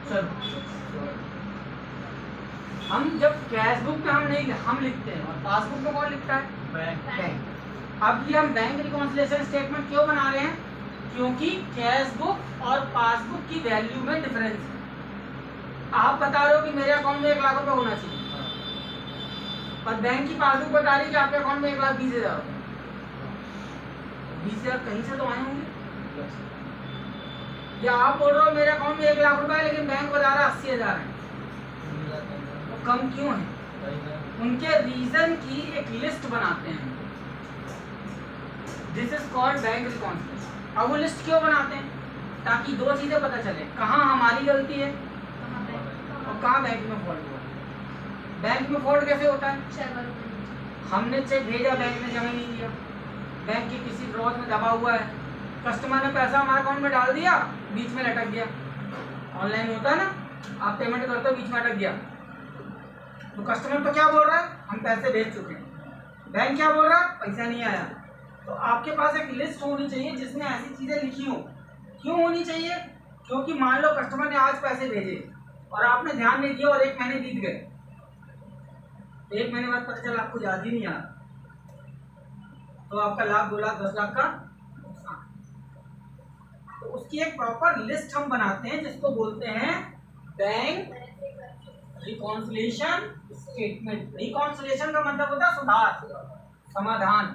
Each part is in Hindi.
चलो, हम जब कैश बुक पे हम लिखते हैं और पासबुक में कौन लिखता है? बैंक। अब ये हम बैंक रिकॉन्सिलिएशन स्टेटमेंट क्यों बना रहे हैं? क्योंकि कैश बुक और पासबुक की वैल्यू में डिफरेंस है। आप बता रहे हो कि मेरे अकाउंट में 1 लाख रुपए होना चाहिए, और बैंक की पासबुक बता रही है कि आपके अकाउंट में 1,20,000 रुपए। 20,000 कहीं से तो आए होंगे, या आप बोल रहे हो मेरे अकाउंट में 1 लाख रुपए है लेकिन बैंक बता रहा है 80,000 है, वो कम क्यों है? उनके रीजन की एक लिस्ट बनाते हैं। This is called bank reconciliation. अब वो लिस्ट क्यों बनाते हैं? ताकि 2 चीजें पता चले, कहाँ हमारी गलती है और कहाँ बैंक में फॉल्ट हुआ है। बैंक में फॉल्ट कैसे होता है? हमने चेक भेजा, बैंक ने जमा नहीं किया, बैंक के किसी ड्रॉर में दबा हुआ है, कस्टमर ने पैसा हमारे अकाउंट में डाल दिया, बीच में लटक गया। ऑनलाइन होता है ना, आप पेमेंट करते हो, बीच में अटक गया, तो कस्टमर तो क्या बोल रहा है? हम पैसे भेज चुके हैं। बैंक क्या बोल रहा है? पैसा नहीं आया। तो आपके पास एक लिस्ट होनी चाहिए जिसमें ऐसी चीजें लिखी हो। क्यों होनी चाहिए? क्योंकि मान लो कस्टमर ने आज पैसे भेजे और आपने ध्यान नहीं दिया और 1 महीने बीत गए, 1 महीने बाद पता चला आपको याद ही नहीं आया, तो आपका लाख, 2 लाख, 10 लाख का नुकसान। तो उसकी एक प्रॉपर लिस्ट हम बनाते हैं जिसको बोलते हैं बैंक रिकॉन्सिलिएशन स्टेटमेंट। रिकॉन्सिलिएशन का मतलब होता है सुधार, समाधान,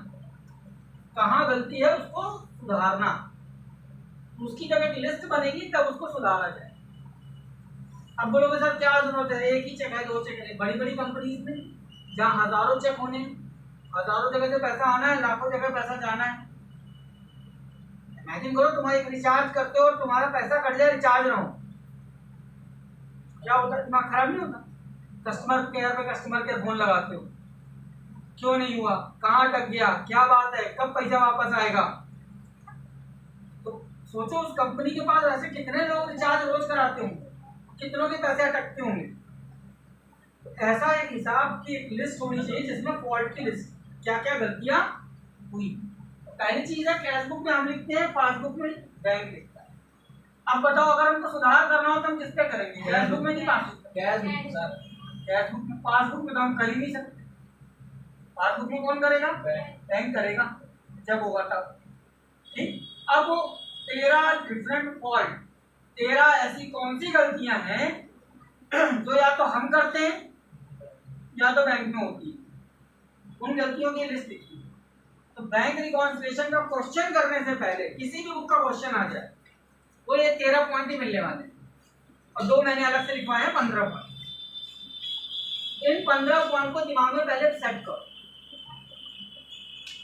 कहाँ गलती है उसको सुधारना। उसकी जब एक लिस्ट बनेगी तब उसको सुधारा जाए। अब बोलोगे सर क्या जरूरत है, एक ही चेक है, 2 चेक है? बड़ी बड़ी कंपनीज में जहाँ हजारों चेक होने, हजारों जगह से पैसा आना है, लाखों जगह पैसा जाना है। इमेजिन करो तुम एक रिचार्ज करते हो और तुम्हारा पैसा कट जाए रिचार्ज ना हो, क्या होता है? दिमाग खराब नहीं होता? कस्टमर केयर पे कस्टमर केयर फोन लगाते हो, क्यों नहीं हुआ, कहाँ अटक गया, क्या बात है, कब पैसा वापस आएगा? तो सोचो उस कंपनी के पास ऐसे कितने लोग रिचार्ज रोज कराते होंगे, कितनों के पैसे अटकते होंगे। तो ऐसा एक हिसाब की एक लिस्ट होनी चाहिए जिसमें फॉल्ट की लिस्ट, क्या क्या गलतियां हुई। पहली चीज है कैश बुक में हम लिखते हैं, पासबुक में बैंक लिखता है। अब बताओ अगर हमको सुधार करना हो तो हम किस पे करेंगे? कैश बुक में नहीं passbook? Cash book sir, cash book में। पासबुक में तो हम कर ही नहीं सकते। पासबुक में कौन करेगा? बैंक करेगा जब होगा तब। ठीक। अब 13 डिफरेंट फॉल्ट, 13 ऐसी कौन सी गलतियां हैं जो या तो हम करते हैं या तो बैंक में होती है, उन गलतियों की लिस्ट लिखी। तो बैंक रिकॉन्सिलिएशन का क्वेश्चन करने से पहले, किसी भी बुक का क्वेश्चन आ जाए, वो ये 13 पॉइंट ही मिलने वाले, और 2 मैंने अलग से लिखवाए हैं 15 पॉइंट। इन 15 पॉइंट को दिमाग में पहले सेट करो।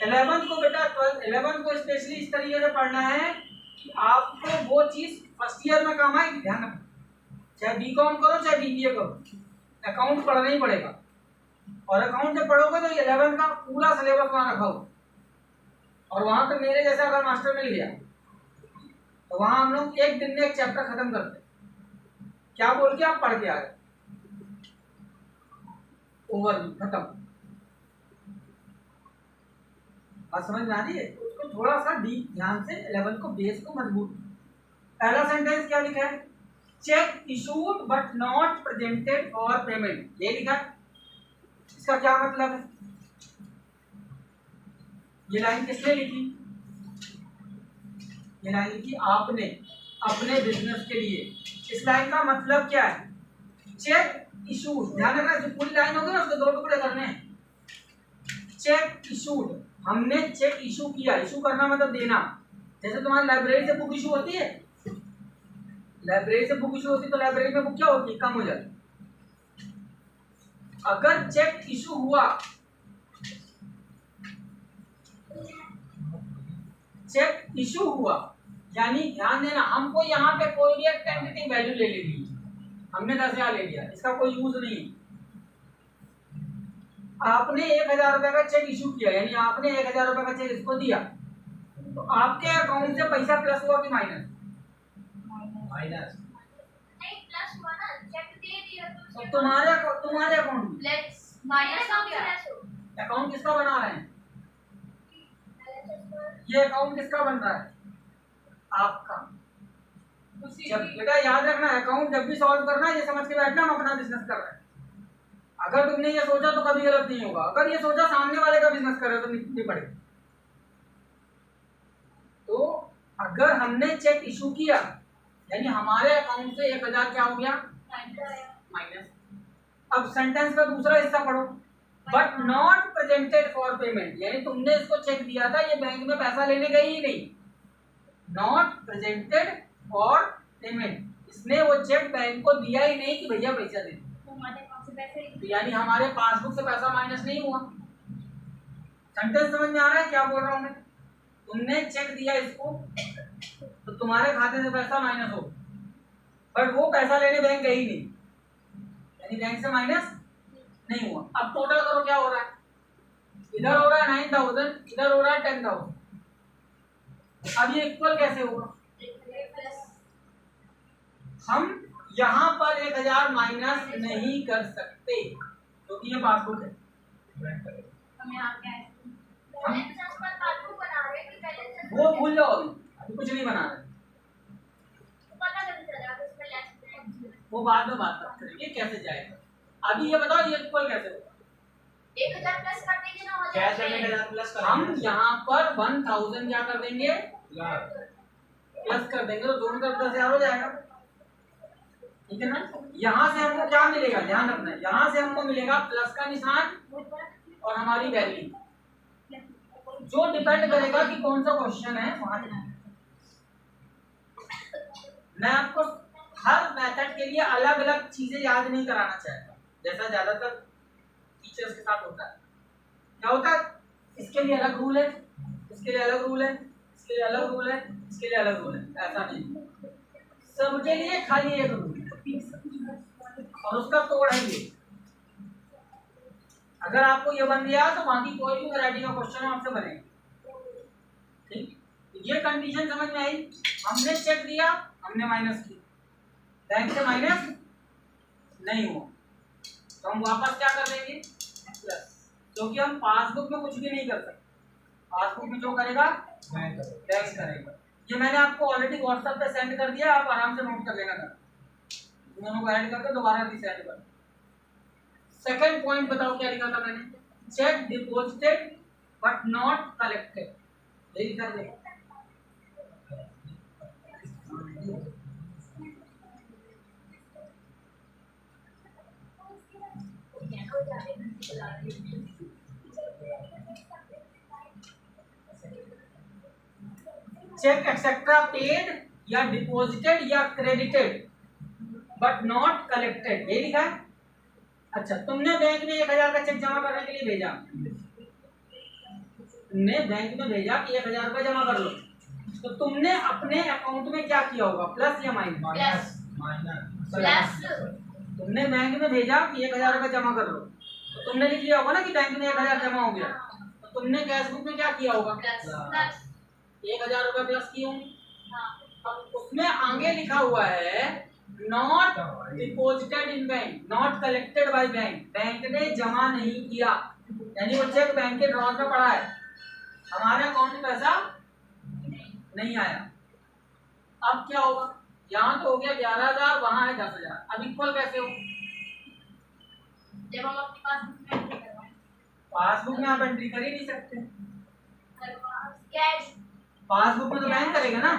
11th को बेटा, 11th को स्पेशली इस तरीके से पढ़ना है कि आपको वो चीज फर्स्ट ईयर में काम आएगी। ध्यान रखना, चाहे बीकॉम करो चाहे बीबीए करो, अकाउंट पढ़ना ही पड़ेगा। और अकाउंट जब पढ़ोगे तो 11th का पूरा सिलेबस वहां रखा हो, और वहां पे मेरे जैसा अगर मास्टर मिल गया तो वहां हम लोग एक दिन में एक चैप्टर खत्म करते, क्या बोल के आप पढ़ के आ गए, ओवर खत्म। बात समझ में आ रही है? उसको थोड़ा सा डीप ध्यान से 11 को बेस को मजबूत। पहला सेंटेंस क्या लिखा है? Check issued but not presented for payment, ये लिखा है। इसका क्या मतलब है? ये लाइन किसने लिखी? ये लाइन लिखी आपने अपने बिजनेस के लिए। इस लाइन का मतलब क्या है? चेक इशूड, ध्यान रखना, जो पूरी लाइन होगी ना उसको 2 टुकड़े करने हैं। चेक इशूड, हमने चेक इशू किया। इशू करना मतलब देना। जैसे तुम्हारी लाइब्रेरी से बुक इशू होती है, लाइब्रेरी से बुक इशू होती है तो लाइब्रेरी में बुक क्या होती है? कम हो जाती। अगर चेक इशू हुआ, चेक इशू हुआ यानी ध्यान देना, हमको यहाँ पे कोई भी एक टेंटेटिव वैल्यू ले लेनी, हमने 10,000 ले लिया, इसका कोई यूज नहीं। आपने 1,000 रुपए का चेक इशू किया, यानी आपने 1,000 रुपए का चेक इसको दिया, तो आपके अकाउंट से पैसा प्लस हुआ कि माइनस? माइनस। नहीं प्लस हुआ ना, चेक दे दिया तो तुम्हारे अकाउंट प्लस माइनस हो गया। अकाउंट किसका बना रहे हैं? ये अकाउंट किसका बन रहा है? आपका। जब बेटा याद रखना, अकाउंट जब भी सॉल्व करना है ये समझ के बैठना हम अपना बिजनेस कर रहे हैं। अगर तुमने ये सोचा तो कभी गलत नहीं होगा, अगर ये सोचा सामने वाले का बिजनेस कर रहे हो तो नहीं पड़ेगा। तो अगर हमने चेक इशू किया यानी हमारे अकाउंट से 1000 क्या हो गया माइनस। अब सेंटेंस का दूसरा हिस्सा पढ़ो, but not presented for payment, यानी तुमने इसको चेक दिया था, ये बैंक में पैसा लेने गई ही नहीं। नॉट प्रेजेंटेड फॉर पेमेंट, इसने वो चेक बैंक को दिया ही नहीं कि भैया पैसा दे, तो यानी हमारे पासबुक से पैसा माइनस नहीं हुआ। सेंटेंस समझ में आ रहा है क्या बोल रहा हूं मैं? तुमने चेक दिया इसको तो तुम्हारे खाते से पैसा माइनस हो, बट वो पैसा लेने बैंक गई नहीं, यानी बैंक से माइनस नहीं हुआ। अब टोटल करो क्या हो रहा है, इधर हो रहा है 9000, इधर हो रहा है 10000। अब ये इक्वल कैसे होगा? हम यहाँ पर 1000 माइनस नहीं कर सकते क्योंकि ये पासबुक है। वो भूल जाओ, अभी कुछ नहीं बना रहे, वो बाद में बात करेंगे कैसे जाएगा। अभी ये बताओ ये इक्वल कैसे होगा? 1000 प्लस कर देंगे ना, हो कैश जाएगा। में 1000 प्लस कर हम यहाँ पर 1000 क्या कर देंगे प्लस कर देंगे, तो दोनों तरफ 10,000 हो जाएगा, ठीक है ना। यहाँ से हमको क्या मिलेगा, ध्यान रखना है, यहाँ से हमको मिलेगा प्लस का निशान और हमारी वैल्यू, जो डिपेंड करेगा कि कौन सा क्वेश्चन है वहां। मैं आपको हर मेथड के लिए अलग अलग चीजें याद नहीं कराना चाहता, जैसा ज्यादातर टीचर्स के साथ होता है। क्या होता है, इसके लिए अलग रूल है, इसके लिए अलग रूल है, इसके लिए अलग रूल है, इसके लिए अलग रूल है, ऐसा नहीं, सबके लिए खाली एक रूल और उसका कोड है ये। अगर आपको ये बन गया तो बाकी कोई भी वैरायटी का क्वेश्चन आपसे बनेगा, ठीक। ये कंडीशन समझ में आई, हमने चेक दिया, हमने माइनस किया, बैंक से माइनस नहीं हुआ, तो हम वापस क्या कर देंगे प्लस, क्योंकि हम पासबुक में कुछ भी नहीं कर सकते, पासबुक में जो करेगा बैंक करेगा। ये मैंने आपको ऑलरेडी व्हाट्सएप पे सेंड कर दिया, आप आराम से नोट कर लेना था, दोनों को ऐड करके दोबारा रीसेंड कर। सेकंड पॉइंट बताओ क्या लिखा था मैंने, check deposited but not collected, यही लिखा है। चेक एक्सेट्रा पेड या डिपॉजिटेड या क्रेडिटेड बट नॉट कलेक्टेड, ये लिखा है। अच्छा, तुमने बैंक में 1000 का चेक जमा करने के लिए भेजा, तुमने बैंक में भेजा कि 1000 रुपये जमा कर लो, तो तुमने अपने अकाउंट में क्या किया होगा, प्लस या माइनस? प्लस। तुमने बैंक में भेजा कि 1000 रुपये जमा कर लो, तो तुमने लिख लिया होगा ना कि बैंक में 1000 जमा हो गया, तो तुमने कैश बुक में क्या किया होगा, प्लस 1000 रुपये प्लस किए होंगे। अब उसमें आगे लिखा हुआ है not deposited in bank, not collected by bank, bank ने जमा नहीं किया, यानी वो चेक बैंक के ड्रॉर में पड़ा है, हमारे अकाउंट में पैसा नहीं आया। अब क्या होगा, यहाँ तो हो गया 11,000, वहां है 10,000, अब इक्वल कैसे हो? जब हम अपनी पासबुक में आप एंट्री कर ही नहीं सकते, कैश पासबुक में तो बैंक करेगा ना,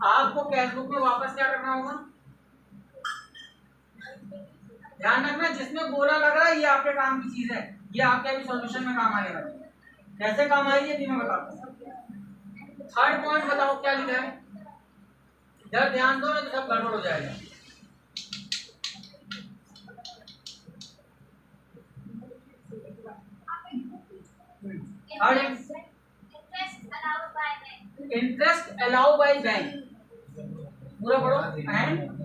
आपको कैश बुक में वापस क्या करना होगा, ध्यान रखना, जिसमें गोला लग रहा है ये आपके काम की चीज है, ये आपके अभी सॉल्यूशन में काम आने वाली है, कैसे काम आएगी अभी मैं बताता हूँ। थर्ड पॉइंट बताओ क्या लिखा है, इधर ध्यान दो, तो सब गड़बड़ हो जाएगा। इंटरेस्ट अलाउ बाय बैंक, पूरा पढ़ो, and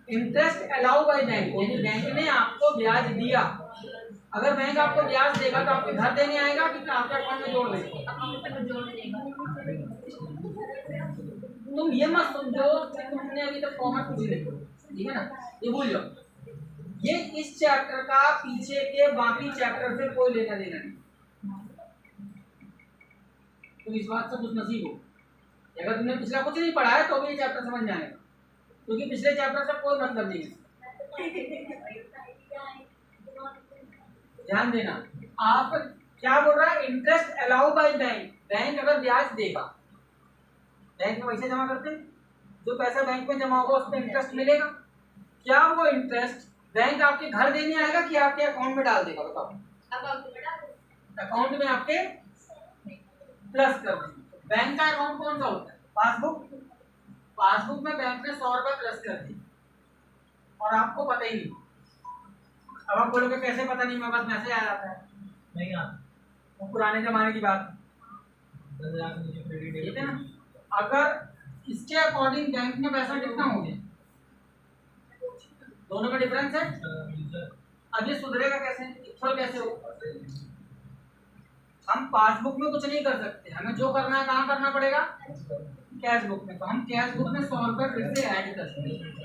interest allow by bank, यानी बैंक ने आपको ब्याज दिया, अगर बैंक आपको ब्याज देगा तो आपके घर देने आएगा कि आपके अकाउंट में जोड़ देगा, तुम ये मत समझो कि तुमने अभी तक कॉमर्स कुछ नहीं, ठीक है ना, ये भूल जाओ, ये इस चैप्टर का पीछे के बाकी चैप्टर से कोई लेना देना नहीं, तुम इस बात से खुश नसीब हो, अगर तुमने पिछला कुछ नहीं पढ़ा है तो भी ये चैप्टर समझ में आएगा, क्योंकि पिछले चैप्टर से कोई मतलब नहीं है। ध्यान देना, आप क्या बोल रहा है, interest allow by bank. Bank अगर ब्याज देगा, बैंक में पैसे जमा करते हैं, जो पैसा बैंक में जमा होगा उस पर इंटरेस्ट मिलेगा। क्या वो इंटरेस्ट बैंक आपके घर देने आएगा कि आपके अकाउंट में डाल देगा? बताओ। अकाउंट में आपके प्लस कर देंगे। बैंक का अकाउंट कौन सा होता है? पासबुक। पासबुक में बैंक ने 100 रुपए प्लस कर दिए और आपको पता ही नहीं। अब आप बोलोगे कैसे पता नहीं, मेरे पास मैसेज आ जाता है। नहीं आता, वो पुराने जमाने की बात है ना। अगर इसके अकॉर्डिंग बैंक में पैसा कितना हो गया, दोनों में डिफरेंस है। अब ये सुधरेगा कैसे, इक्वल कैसे हो? हम पासबुक में कुछ नहीं कर सकते, हमें जो करना है कहाँ करना पड़ेगा? कैश बुक में। तो हम कैश बुक में 100 रुपए फिर से ऐड कर सकते हैं।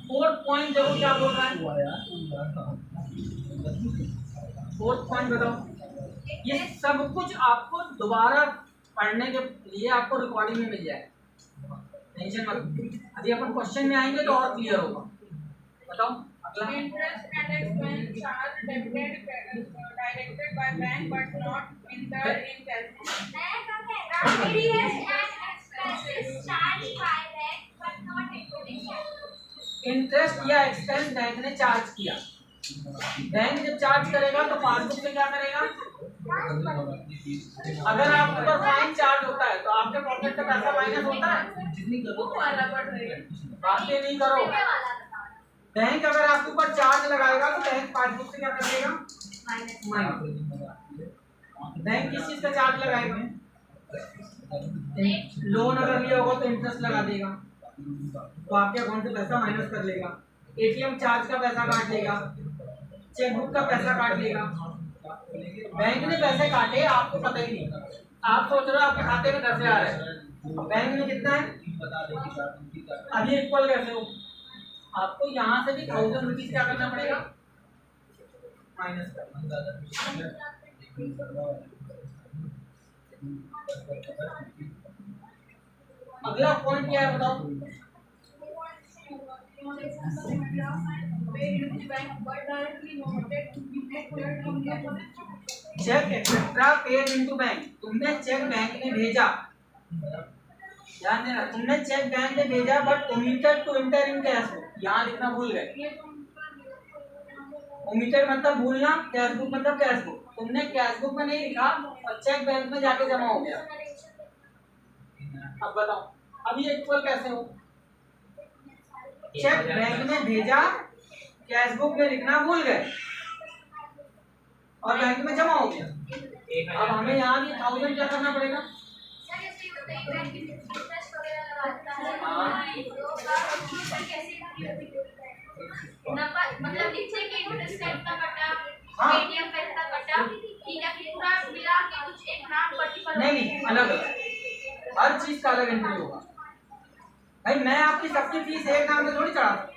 फोर्थ पॉइंट देखो क्या बोल रहा है, फोर्थ पॉइंट बताओ। ये सब कुछ आपको दोबारा पढ़ने के लिए आपको रिकॉर्डिंग में मिल जाए, टेंशन मत। अभी अपन क्वेश्चन में आएंगे तो और क्लियर होगा। बताओ अगला। Interest and expense charge debited directed by bank but not incurred in cash. Interest and expenses charged by bank but not incurred in cash. Interest या एक्सपेंस बैंक ने चार्ज किया। बैंक जब चार्ज करेगा तो पासबुक में क्या करेगा? अगर आपके ऊपर फाइन चार्ज होता है तो आपके पॉकेट से पैसा माइनस होता है। बातें नहीं करो। बैंक अगर आपके ऊपर चार्ज लगाएगा तो बैंक पासबुक से क्या कर देगा? माइनस। बैंक किस चीज का चार्ज लगाएगा? लोन अगर लिया होगा तो इंटरेस्ट लगा देगा, तो आपके अकाउंट से पैसा माइनस कर लेगा। एटीएम चार्ज का पैसा काट लेगा, चेकबुक का पैसा काट लेगा। बैंक ने पैसे काटे, आपको पता ही नहीं। आप सोच रहे हो आपके खाते में 10,000 है, बैंक में कितना है? अभी इक्वल कैसे हो? आपको यहाँ से भी 1000 रुपीज क्या करना पड़ेगा? माइनस करना। अगला पॉइंट क्या है बताओ? Cheque etcetera paid into bank. तुमने चेक बैंक ने भेजा, ध्यान देना, तुमने चेक बैंक ने भेजा but omitted to enter in cash book. यहाँ लिखना भूल गए। ओमिटेड मतलब भूलना, कैश बुक मतलब कैश बुक। तुमने कैश बुक में नहीं लिखा और चेक बैंक में जाके जमा हो गया। अब बताओ, अब ये इक्वल कैसे हो? चेक बैंक में भेजा, कैश बुक में लिखना भूल गए और बैंक में जमा हो गया। अब हमें यहाँ भी 1000 क्या करना पड़ेगा? मतलब नीचे के इंटरेस्ट का कटा, एटीएम का कटा, ठीक है, फिर पूरा मिला के कुछ एक नाम पर्टिकुलर नहीं, अलग अलग, हर चीज का अलग एंट्री होगा। भाई मैं आपकी सबकी फीस एक नाम से थोड़ी चढ़ा सकता।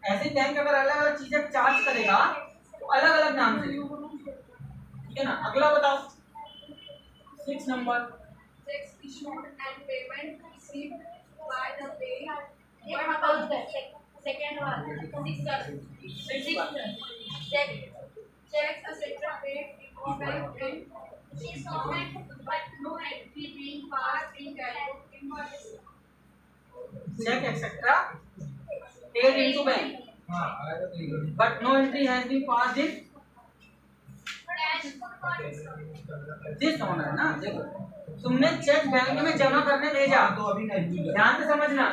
ऐसे बैंक अगर अलग अलग चीजें चार्ज करेगा तो अलग अलग नाम से, ठीक है ना। अगला बताओ 6 number. checks issued and payment received by the payer. ये मतलब सेकंड वाला 6 checks etc. paid in bank and installment but no entry being passed in cash invoice. Cheque etcetera paid into bank but no entry has been passed in this honour ना। देखो तुमने चेक बैंक में जमा करने भेजा, तो अभी ध्यान से समझना,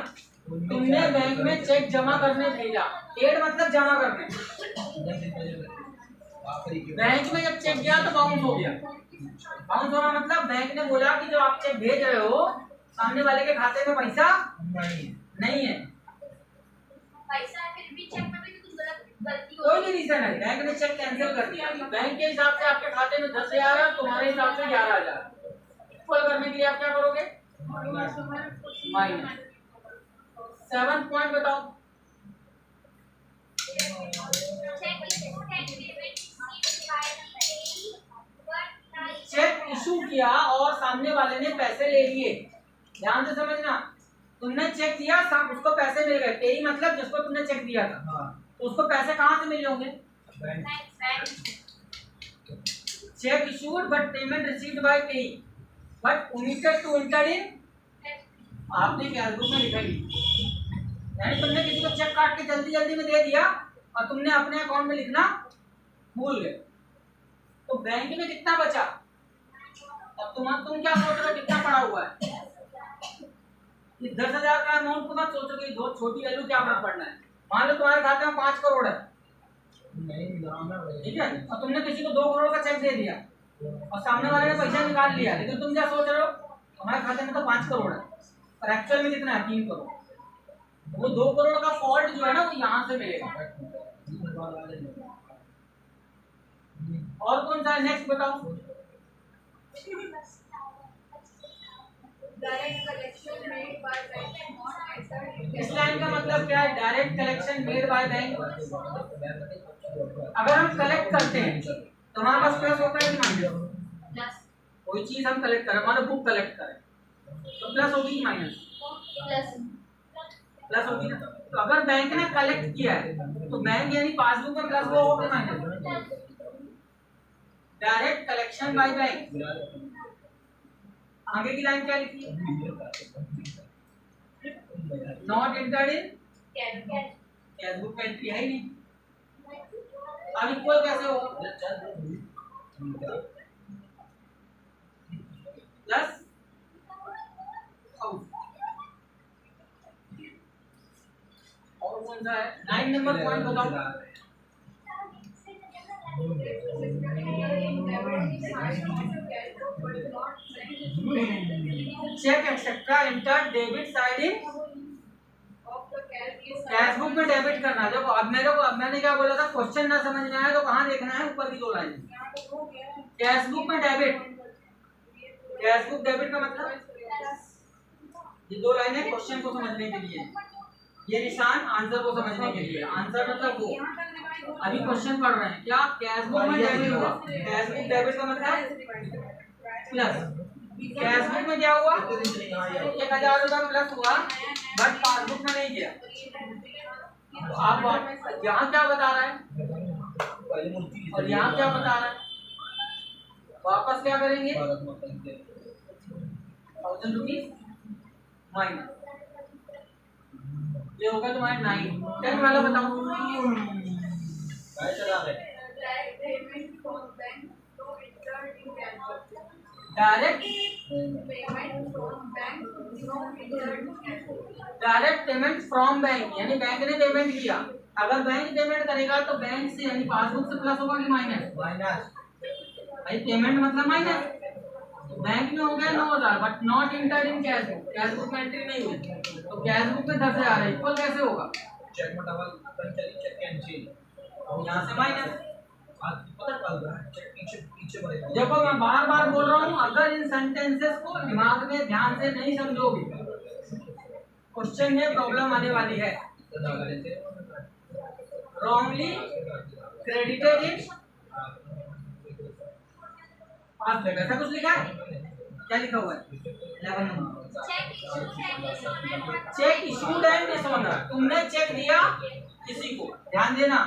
तुमने बैंक में चेक जमा करने भेजा, पेड मतलब जमा करने। बैंक में जब चेक गया तो बाउंस हो गया। बाउंस होना मतलब बैंक ने बोला कि जो आप चेक भेज रहे हो सामने वाले के खाते में पैसा नहीं है। पैसा फिर भी चेक में भी कुछ गलती हो कोई भी रीजन है, बैंक ने चेक कैंसिल कर दिया। बैंक के हिसाब से आपके खाते में 10,000 है, तुम्हारे हिसाब से 11,000। फुल करने के लिए आप क्या करोगे? माइनस। 7 पॉइंट बताओ। चेक इशू किया और सामने वाले ने पैसे ले लिए, ध्यान से समझना, तुमने चेक किया उसको पैसे मिल गए, पेई मतलब जिसको तुमने चेक दिया था, तो उसको पैसे कहाँ से मिले होंगे? Cheque issued but payment received by payee but omitted to enter in, आपने कैशबुक में लिखा ही, यानी तुमने किसी को चेक काट के जल्दी जल्दी में दे दिया और तुमने अपने अकाउंट में लिखना भूल गए, तो बैंक में कितना बचा? अब तुम क्या सोच रहे हो कितना पड़ा हुआ है? ये 10,000 का अमाउंट को मत सोचो कि बहुत छोटी वैल्यू क्या फर्क पड़ना है। मान लो तुम्हारे खाते में 5 करोड़ है, ठीक है, और तुमने किसी को 2 करोड़ का चेक दे दिया और सामने वाले ने पैसा निकाल लिया, लेकिन तुम क्या सोच रहे हो हमारे खाते में तो 5 करोड़ है और एक्चुअल में कितना है? 3 करोड़। वो 2 करोड़ का फॉल्ट जो है ना वो यहाँ से मिलेगा। और कौन सा है नेक्स्ट बताओ? इस लाइन का मतलब क्या है? Direct collection made by bank. अगर हम कलेक्ट करते हैं तो हमारे पास प्लस होता है कि माइनस? कोई चीज हम कलेक्ट करें, मान लो बुक कलेक्ट करें तो प्लस होगी कि माइनस? प्लस होगी ना। तो अगर बैंक ने कलेक्ट किया है तो बैंक यानी पासबुक में प्लस वो होगा minus? Direct collection by bank. आगे की लाइन क्या लिखी है? नॉट एंटर्ड इन कैशबुक में एंट्री है ही नहीं। अब इक्वल कैसे होगा? प्लस और कौन सा है? 9 नंबर पॉइंट बताओ। Cheque etcetera enter debit side in cashbook में डेबिट करना। देखो अब मैंने क्या बोला था, क्वेश्चन ना समझ में आए तो कहाँ देखना है? ऊपर की 2 लाइन, कैशबुक में डेबिट। कैशबुक डेबिट का मतलब ये 2 लाइनें क्वेश्चन को समझने के लिए, ये निशान आंसर को समझने के लिए। आंसर मतलब वो अभी क्वेश्चन पढ़ रहे हैं क्या? कैशबुक में डेबिट हुआ, कैशबुक डेबिट का मतलब प्लस। कैशबुक में क्या हुआ? 1,000 रुपया प्लस हुआ बट पासबुक में नहीं गया। तो आप यहाँ क्या बता रहा है और यहाँ क्या बता रहा है? वापस क्या करेंगे? 1000 रुपीज माइनस, ये होगा तुम्हारे 9। 10 वाला बताओ। डायरेक्ट पेमेंट फ्रॉम बैंक, यानी बैंक ने पेमेंट किया। अगर बैंक पेमेंट करेगा तो बैंक से यानी पासबुक से प्लस होगा कि माइनस? भाई पेमेंट मतलब माइनस। बैंक में हो गया 9,000 but not entered in cashbook, cashbook में एंट्री नहीं हुई, तो कैशबुक में 10,000 है, इक्वल कैसे होगा? चेक में डबल चली, चेक कैंसिल, यहाँ से माइनस। देखो मैं बार बार बोल रहा हूँ, अगर इन सेंटेंसेस को दिमाग में ध्यान से नहीं समझोगे क्वेश्चन में प्रॉब्लम आने वाली है। रॉन्गली क्रेडिटेड इन पास, ऐसा कुछ लिखा है? क्या लिखा हुआ है? 11 number check issued and dishonour. तुमने चेक दिया किसी को, ध्यान देना,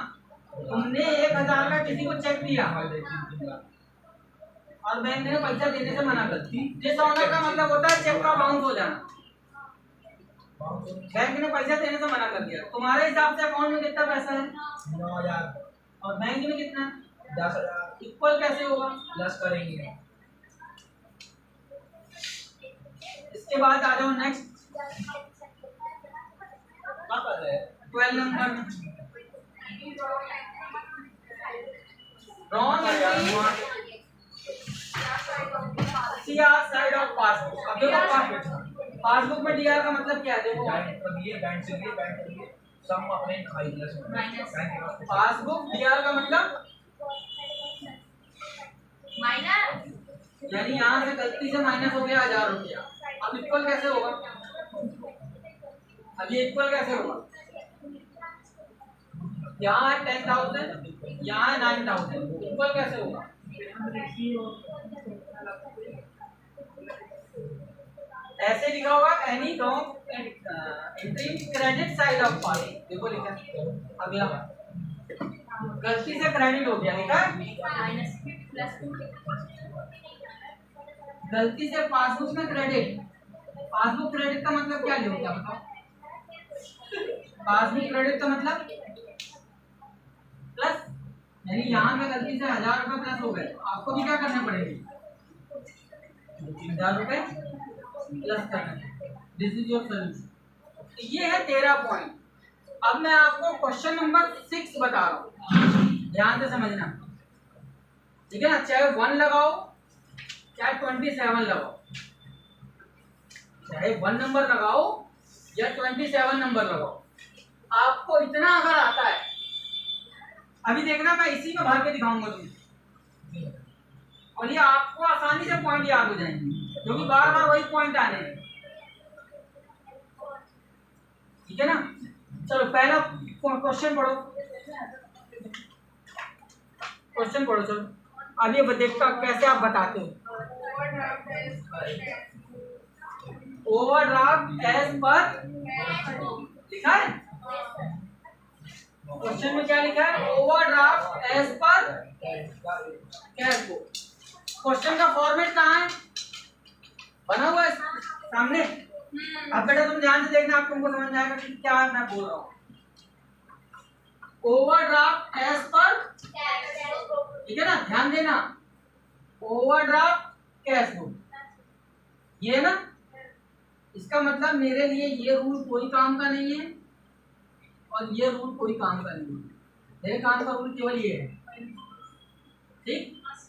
तुमने 1,000 का किसी को चेक दिया और बैंक ने पैसा देने से मना कर दी। डिसऑनर का मतलब होता है चेक का बाउंस हो जाना। बैंक ने पैसा देने से मना कर दिया। तुम्हारे हिसाब से अकाउंट में कितना पैसा है? 9,000 और बैंक में कितना? 10,000। इक्वल कैसे होगा? प्लस करेंगे। इसके बाद आ जाओ next 12 number. Wrong CR side of passbook. अब देखो पासबुक में डीआर का मतलब क्या है? देखो सम अपने पासबुक डीआर का मतलब माइनस, यानी यहाँ से गलती से माइनस हो गया 1,000 रुपया। अब इक्वल कैसे होगा? अब ये इक्वल कैसे होगा? यहाँ है 10,000, यहाँ है 9,000, इक्वल कैसे होगा? ऐसे लिखा होगा any wrong entry credit side of party, देखो लिखा है। अगला गलती से क्रेडिट हो गया, लिखा है गलती से पासबुक में क्रेडिट। पासबुक क्रेडिट का मतलब क्या लिखोगे आप बताओ? पासबुक क्रेडिट का मतलब प्लस, यानी यहाँ पे गलती से 1000 रुपए प्लस हो गए, आपको भी क्या करने पड़ेंगे? 1000 रुपए प्लस करना। This is your solution. ये है 13 पॉइंट। अब मैं आपको क्वेश्चन नंबर 6 बता रहा हूँ, ध्यान से समझना, ठीक है ना? चाहे 1 लगाओ चाहे 27 लगाओ, चाहे 1 नंबर लगाओ या 27 नंबर लगाओ, आपको इतना अगर आता है, अभी देखना मैं इसी में भर के दिखाऊंगा तुम्हें, और ये आपको आसानी से पॉइंट याद हो जाएंगे, क्योंकि बार बार वही पॉइंट आने हैं, ठीक है ना? चलो पहला क्वेश्चन पढ़ो, क्वेश्चन पढ़ो। चलो अब ये देखता कैसे आप बताते हो। ओवरड्राफ्ट एज पर लिखा है, क्वेश्चन में क्या लिखा है? Overdraft as per cash book. Question का फॉर्मेट कहाँ है? बना हुआ है सामने। अब बेटा तुम ध्यान से देखना, आप तुमको समझ में आएगा कि क्या मैं बोल रहा हूँ। ओवरड्राफ्ट एज पर, ठीक है ना? ध्यान देना, ओवरड्राफ्ट कैश बुक, ये ना, इसका मतलब मेरे लिए ये रूल कोई काम का नहीं है और ये रूल कोई काम का नहीं है। मेरे काम का रूल केवल ये है, ठीक?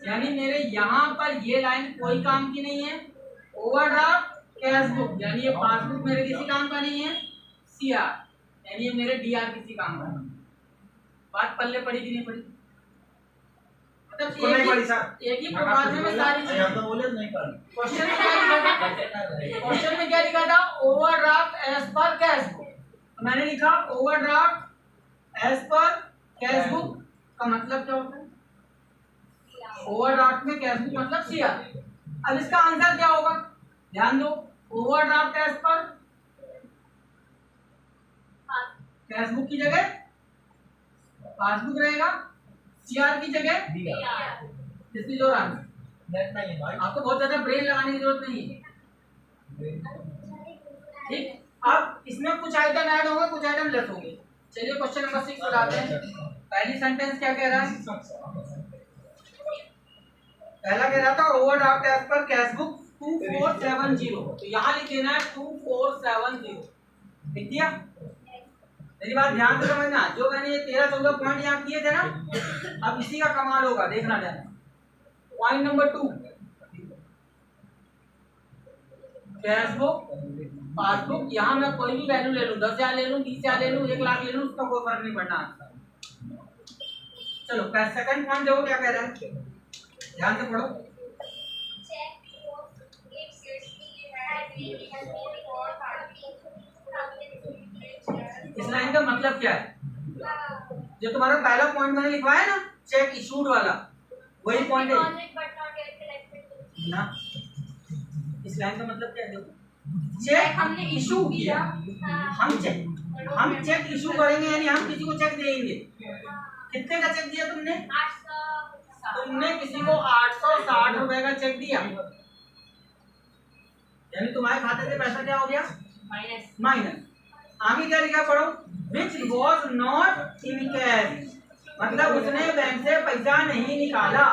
यानी मेरे यहाँ पर ये लाइन कोई काम की नहीं है। ओवरड्राफ्ट कैश बुक यानी ये पासबुक मेरे किसी काम का नहीं है। सीआर यानी ये मेरे डीआर किसी काम का नहीं है। बात पल्ले पड़ी कि नहीं पड़ी? मतलब एक ही प्रकार में सारी चीजें। क्वेश्चन में क्या लिखा था? Overdraft as per cash book. मैंने लिखा overdraft as per cash book का मतलब क्या होता है? ओवरड्राफ्ट में कैश बुक मतलब सीआर। अब इसका आंसर क्या होगा? ध्यान दो, overdraft as per cash book की जगह पासबुक रहेगा, सीआर की जगह दिस इज योर आंसर। आपको बहुत ज्यादा ब्रेन लगाने की जरूरत नहीं है, ठीक? अब इसमें कुछ आइटम ऐड होंगे, कुछ आइटम लेस होंगे। चलिए क्वेश्चन नंबर 6 बताते हैं। पहली सेंटेंस क्या कह रहा है? पहला कह रहा था overdraft as per cash book 2470, तो यहाँ लिख देना है 2470, लिख दिया? मेरी बात ध्यान से समझना, जो मैंने ये 13-14 पॉइंट यहाँ किए थे ना, अब इसी का कमाल होगा, देखना जाना। Point number 2, cash book passbook, यहाँ मैं कोई भी वैल्यू ले लूँ, 10,000 ले लूँ, 20,000 ले लूँ, 1 लाख ले लूँ, उसका कोई फर्क नहीं पड़ना। चलो सेकंड पॉइंट देखो क्या कह रहा है, ध्यान से पढ़ो। इस लाइन का मतलब क्या है? जो तुम्हारा पहला पॉइंट मैंने लिखवाया है ना, चेक इशूड वाला, वही पॉइंट है ना। इस लाइन का मतलब क्या है? देखो, चेक हमने इशू किया, हम चेक इशू करेंगे, यानी हम किसी को चेक देंगे। कितने का चेक दिया तुमने? तुमने किसी को 860 रुपए का चेक दिया, यानी तुम्हारे खाते से पैसा क्या हो गया? माइनस। आगे क्या लिखा पढ़ो? Which was not in cash, मतलब उसने बैंक से पैसा नहीं निकाला,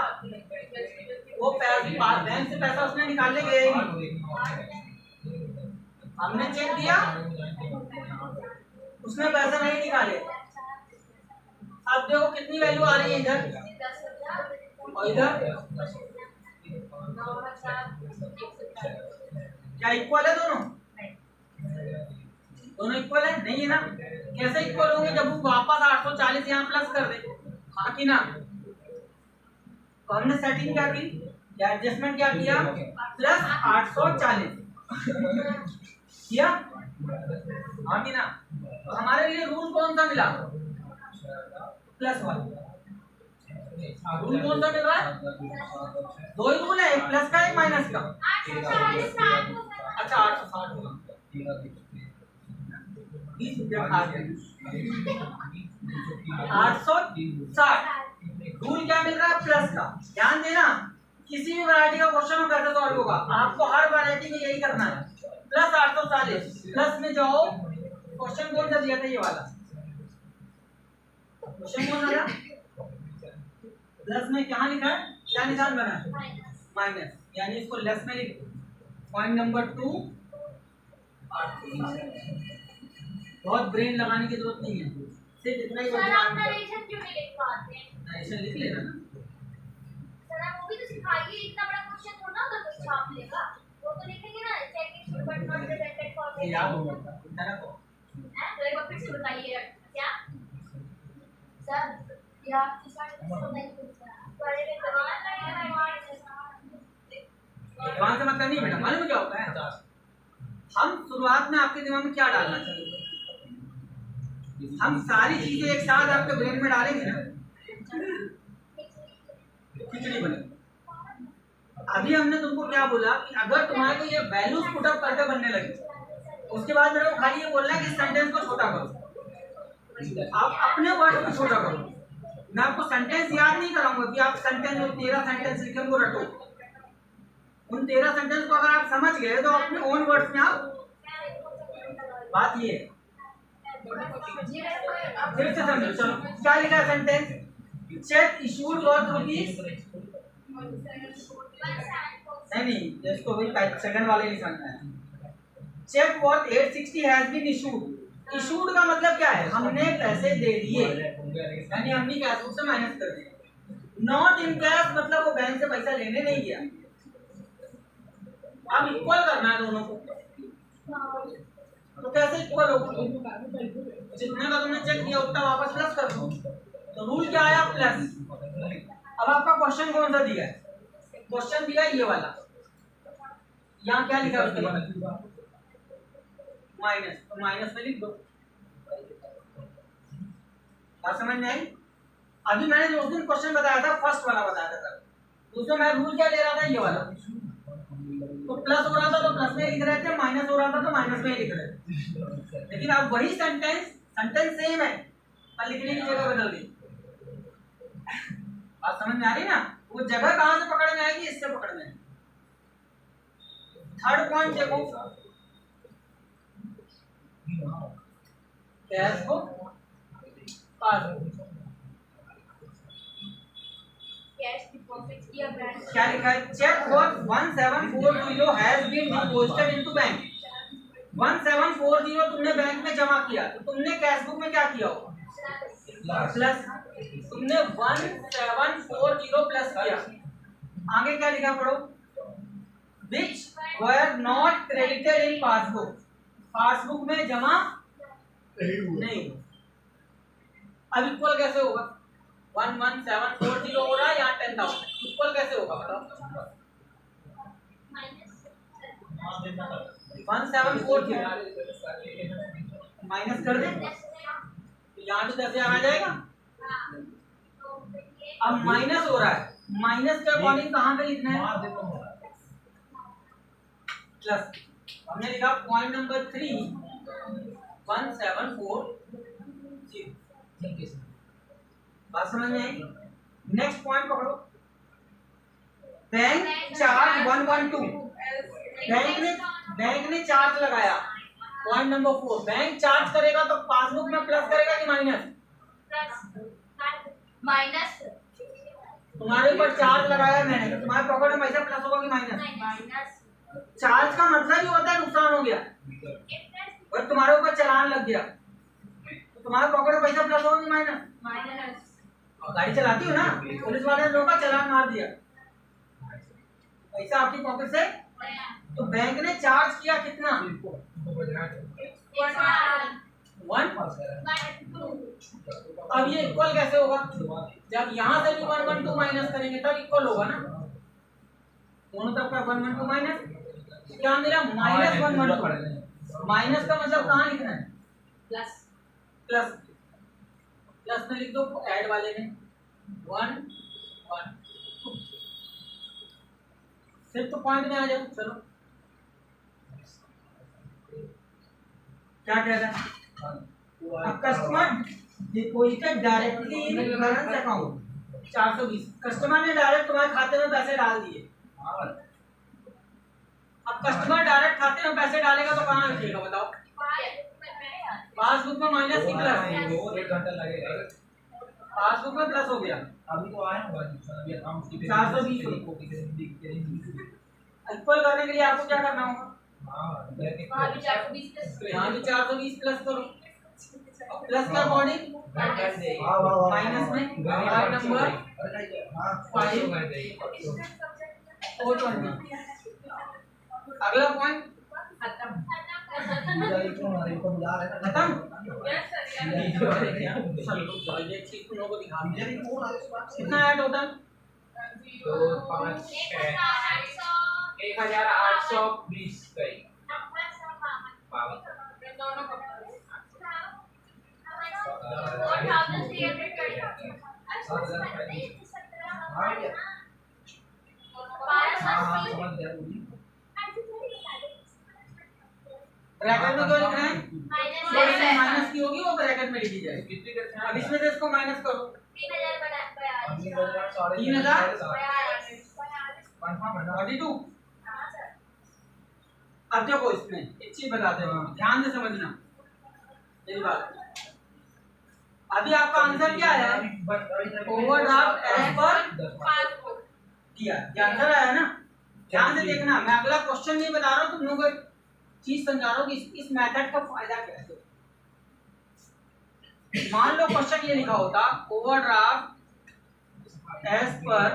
वो बैंक से पैसा उसने निकालने गए ही नहीं। हमने चेक दिया, उसने पैसा नहीं निकाले। अब देखो कितनी वैल्यू आ रही है इधर और इधर, क्या इक्वल है? दोनों इक्वल है? नहीं है ना। कैसे इक्वल होंगे? जब वो वापस 840 यहाँ प्लस कर दे, हाँ कि ना? तो हमने सेटिंग क्या की, या एडजस्टमेंट क्या किया? प्लस 840 किया, हाँ कि ना? तो हमारे लिए रूल कौन सा मिला? प्लस 1। रूल कौन सा मिल रहा है? दो ही रूल है, एक प्लस का एक माइनस का। अच्छा 860 होगा, 20 रुपया खा गया। 860। रूल क्या मिल रहा है? प्लस का। ध्यान देना, किसी भी वैरायटी का क्वेश्चन कैसे सॉल्व होगा, आपको हर वैरायटी में यही करना है। प्लस 840, प्लस में जाओ। क्वेश्चन कौन सा दिया था? ये वाला क्वेश्चन कौन सा था? प्लस में क्या लिखा है? क्या निशान बना है? माइनस, यानी इसको लेस में लिख। पॉइंट नंबर 2, बहुत ब्रेन लगाने की जरूरत नहीं है, सिर्फ इतना ही नरेशन क्यों नहीं लिख पाते? नरेशन लिख लेना ना। सर आप वो भी तो सिखाइए, इतना बड़ा क्वेश्चन थोड़ा ना तो छाप लेगा, वो तो लिखेंगे ना cheque it but not presented for ये याद होगा है को तो एक बार फिर से बताइए क्या सर, या एडवांस का मतलब नहीं बेटा, मालूम क्या होता है? हम शुरुआत में आपके दिमाग में क्या डालना चाहिए, हम सारी चीजें एक साथ आपके ब्रेन में डालेंगे ना, खिचड़ी बनेगी। अभी हमने तुमको क्या बोला कि अगर तुम्हारे को ये वैल्यूज पुट अप करके बनने लगे, उसके बाद मेरे को खाली ये बोलना है कि सेंटेंस को छोटा करो, आप अपने वर्ड को छोटा करो। मैं आपको सेंटेंस याद नहीं कराऊंगा कि आप सेंटेंस में 13 सेंटेंस लिखे उनको रटो। उन 13 सेंटेंस को अगर आप समझ गए तो अपने ओन वर्ड्स में आप, बात ये फिर से समझो। चलो क्या लिखा है sentence? Cheque issued worth rupees, नहीं इसको भी सेकंड वाले नहीं समझना है। Cheque worth 860 has been issued. Issued का मतलब क्या है? हमने पैसे दे दिए, यानी हमने कैश बुक से माइनस कर दिया। नॉट इन कैश मतलब वो बैंक से पैसा लेने नहीं गया। अब इक्वल करना है दोनों को, तो कैसे इक्वल होगा? जितने का तुमने चेक किया उतना वापस प्लस कर दो। तो रूल क्या आया? प्लस। अब आपका क्वेश्चन कौन सा दिया है? क्वेश्चन दिया ये वाला, यहाँ क्या लिखा है? माइनस, तो माइनस में लिख दो। बात समझ में आई? अभी मैंने जो उस दिन क्वेश्चन बताया था, फर्स्ट वाला बताया था, उसमें मैं रूल क्या ले रहा था? ये वाला। तो प्लस हो रहा था तो प्लस में लिख रहे थे, माइनस हो रहा था तो माइनस में लिख रहे थे। लेकिन अब वही सेंटेंस सेम है, पर लिखने की जगह बदल दी। बात समझ में आ रही ना? वो जगह कहां से पकड़ में आएगी? इससे पकड़ में। थर्ड पॉइंट देखो, कैश बुक, पासबुक। क्या लिखा है? Cheque worth 1740 has been deposited into bank. 1740 तुमने बैंक में जमा किया, तो तुमने कैश बुक में क्या किया होगा? प्लस। तुमने 1740 प्लस किया, आगे क्या लिखा पढ़ो? Which were not credited in passbook. Passbook में जमा नहीं हुआ। अब इक्वल कैसे होगा? 11740 हो रहा है, यहाँ 10,000, इक्वल कैसे होगा बताओ? 1740 माइनस कर दे, यहाँ तो 10,000 आ जाएगा। अब माइनस हो रहा है, माइनस के अकॉर्डिंग कहाँ पे लिखना है? प्लस। हमने लिखा पॉइंट नंबर 3 1740। बात समझ में आई? नेक्स्ट पॉइंट पकड़ो, बैंक चार्ज 112। बैंक ने चार्ज लगाया। पॉइंट नंबर 4, बैंक चार्ज करेगा तो पासबुक में प्लस करेगा कि माइनस? माइनस। तुम्हारे ऊपर चार्ज लगाया मैंने, तुम्हारे पॉकेट में पैसा प्लस होगा कि माइनस? चार्ज का मतलब ही होता है नुकसान हो गया, और तुम्हारे ऊपर चालान लग गया तो तुम्हारे पॉकेट में पैसा प्लस होगा कि माइनस? गाड़ी चलाती हो ना, पुलिस वाले ने रोका, चालान मार दिया, पैसा आपकी पॉकेट से। तो बैंक ने चार्ज किया कितना? 1। अब ये इक्वल कैसे होगा? जब यहाँ से भी 112 माइनस करेंगे तब इक्वल होगा ना, दोनों तरफ का 112 माइनस। क्या मिला? -112। माइनस का मतलब कहाँ लिखना है? प्लस। प्लस प्लस में लिख दो, ऐड वाले में 1 1 2। सिर्फ तो पॉइंट में आ जाओ। चलो क्या कह रहा है? Customer deposited directly in current account 420। Customer ने डायरेक्ट तुम्हारे खाते में पैसे डाल दिए। अब कस्टमर डायरेक्ट खाते में पैसे डालेगा तो कहाँ लिखेगा बताओ? पासबुक में माइनस की प्लस, 1 घंटा लगेगा। पासबुक में प्लस हो गया। अभी तो आया होगा अभी अकाउंट की 420 इक्वल करने के लिए आपको क्या करना होगा? हां वहाँ भी 420 प्लस यहाँ भी 420 प्लस करो। प्लस के अकॉर्डिंग माइनस में पॉइंट नंबर 5 अगला पॉइंट खत्म। खत्म। यस सर कितना है टोटल? 2 5 6 1820 गई। दोनों को 4000 ब्रैकेट में क्यों लिख रहे हैं? माइनस की होगी वो ब्रैकेट में लिखी जाए। अब इसमें से इसको माइनस करो। 32। अब देखो इसमें एक चीज बताते हैं, ध्यान से समझना मेरी बात। अभी आपका आंसर क्या है? ओवरड्राफ्ट एज पर दिया, ये आंसर आया ना? ध्यान से देखना, मैं अगला क्वेश्चन नहीं बता रहा हूँ, तुम लोगों को चीज समझा रहा हूँ कि इस मेथड का फायदा क्या है। मान लो क्वेश्चन ये लिखा होता ओवरड्राफ्ट एज पर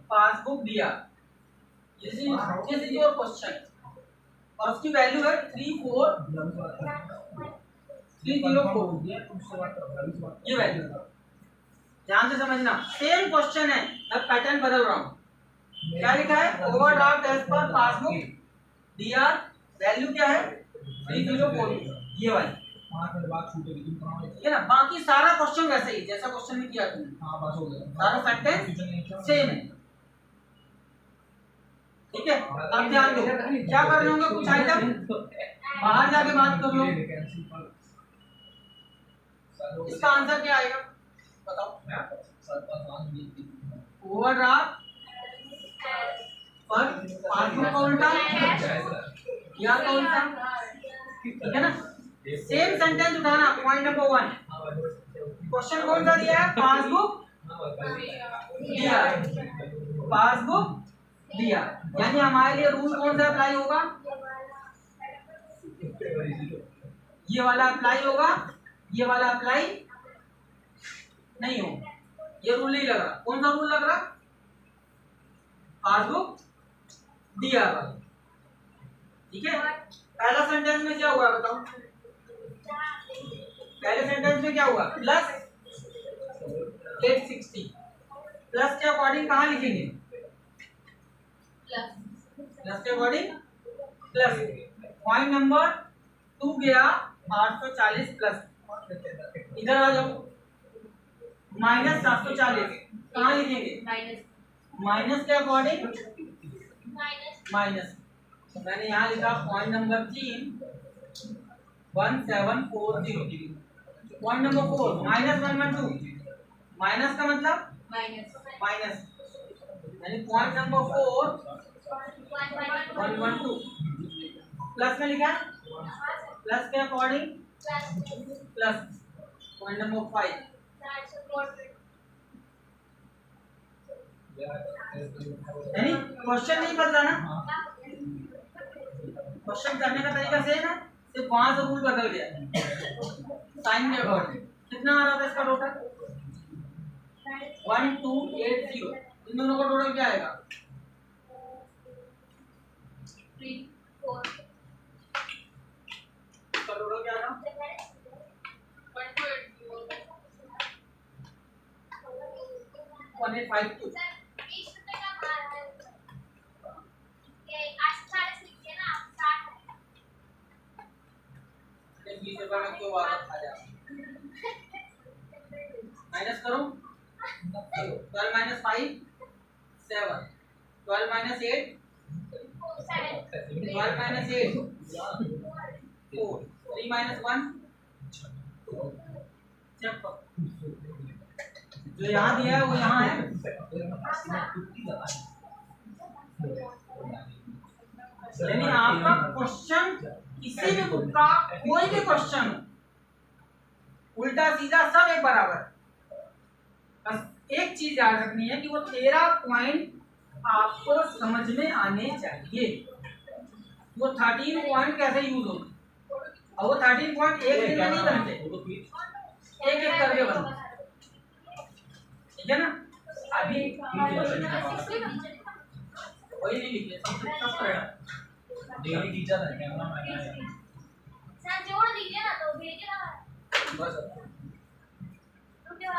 पासबुक दिया, दिस इज योर क्वेश्चन, और उसकी वैल्यू है 34304, ये वैल्यू। ध्यान से समझना, सेम क्वेश्चन है, मैं पैटर्न बदल रहा हूँ। क्या लिखा है? ओवरड्राफ्ट एज पर पासबुक दिया, वैल्यू क्या है? 304, ये वाली। ठीक है ना? बाकी सारा क्वेश्चन वैसे ही जैसा क्वेश्चन में किया तुमने। हां बस हो गया, सारा सेंटेंस सेम है। ठीक है, अब ध्यान दो, क्या कर रहे होंगे? कुछ आइटम बाहर जाके बात कर लो। इसका आंसर क्या आएगा बताओ? ओवरड्राफ्ट पर पासबुक का उल्टा या का उल्टा, ठीक है ना? सेम सेंटेंस उठाना। पॉइंट नंबर 1, क्वेश्चन कौन सा दिया है? पासबुक दिया, पासबुक दिया, यानी हमारे लिए रूल कौन सा अप्लाई होगा? ये वाला अप्लाई होगा, ये वाला अप्लाई नहीं होगा। ये रूल नहीं लग रहा। कौन सा रूल लग रहा? पासबुक दिया, ठीक है। पहला सेंटेंस में क्या हुआ बताओ? पहले सेंटेंस में क्या हुआ? प्लस 860, प्लस के अकॉर्डिंग कहाँ लिखेंगे? प्लस के अकॉर्डिंग प्लस। पॉइंट नंबर 2 गया 840 प्लस, इधर आ जाओ, माइनस 740 कहाँ लिखेंगे? माइनस के अकॉर्डिंग माइनस। मैंने यहाँ लिखा point number 3 1740। Point number 4 -112, minus का मतलब माइनस, यानी पॉइंट नंबर 4 112 प्लस में लिखा, प्लस के अकॉर्डिंग प्लस। पॉइंट नंबर 5 यानी क्वेश्चन नहीं बदला ना, क्वेश्चन करने का तरीका सेम है, सिर्फ वहां से रूल बदल गया साइन के अकॉर्डिंग। कितना आ रहा था इसका टोटल? 1280। इन दोनों का टोटल क्या आएगा? 3 4 इसका टोटल क्या आएगा? 1852। में क्यों बात आ जाए? माइनस करो, 12 - 5 7, 12 - 8 12 - 8 4, 3 माइनस 1 चेक करो, जो यहाँ दिया है वो यहाँ है। यानी आपका क्वेश्चन किसी भी बुक का कोई भी क्वेश्चन उल्टा सीधा सब एक बराबर, बस एक चीज याद रखनी है कि वो 13 पॉइंट आपको समझ में आने चाहिए। वो 13 पॉइंट कैसे यूज होते, और वो 13 पॉइंट एक दिन में नहीं बनते, एक एक करके बनते, ठीक है ना। अभी वही नहीं लिखे सब करेगा डेली टीचर है कैमरा मैन है। सर जोड़ दीजिए ना तो भेजिए ना बस। रुक जाओ।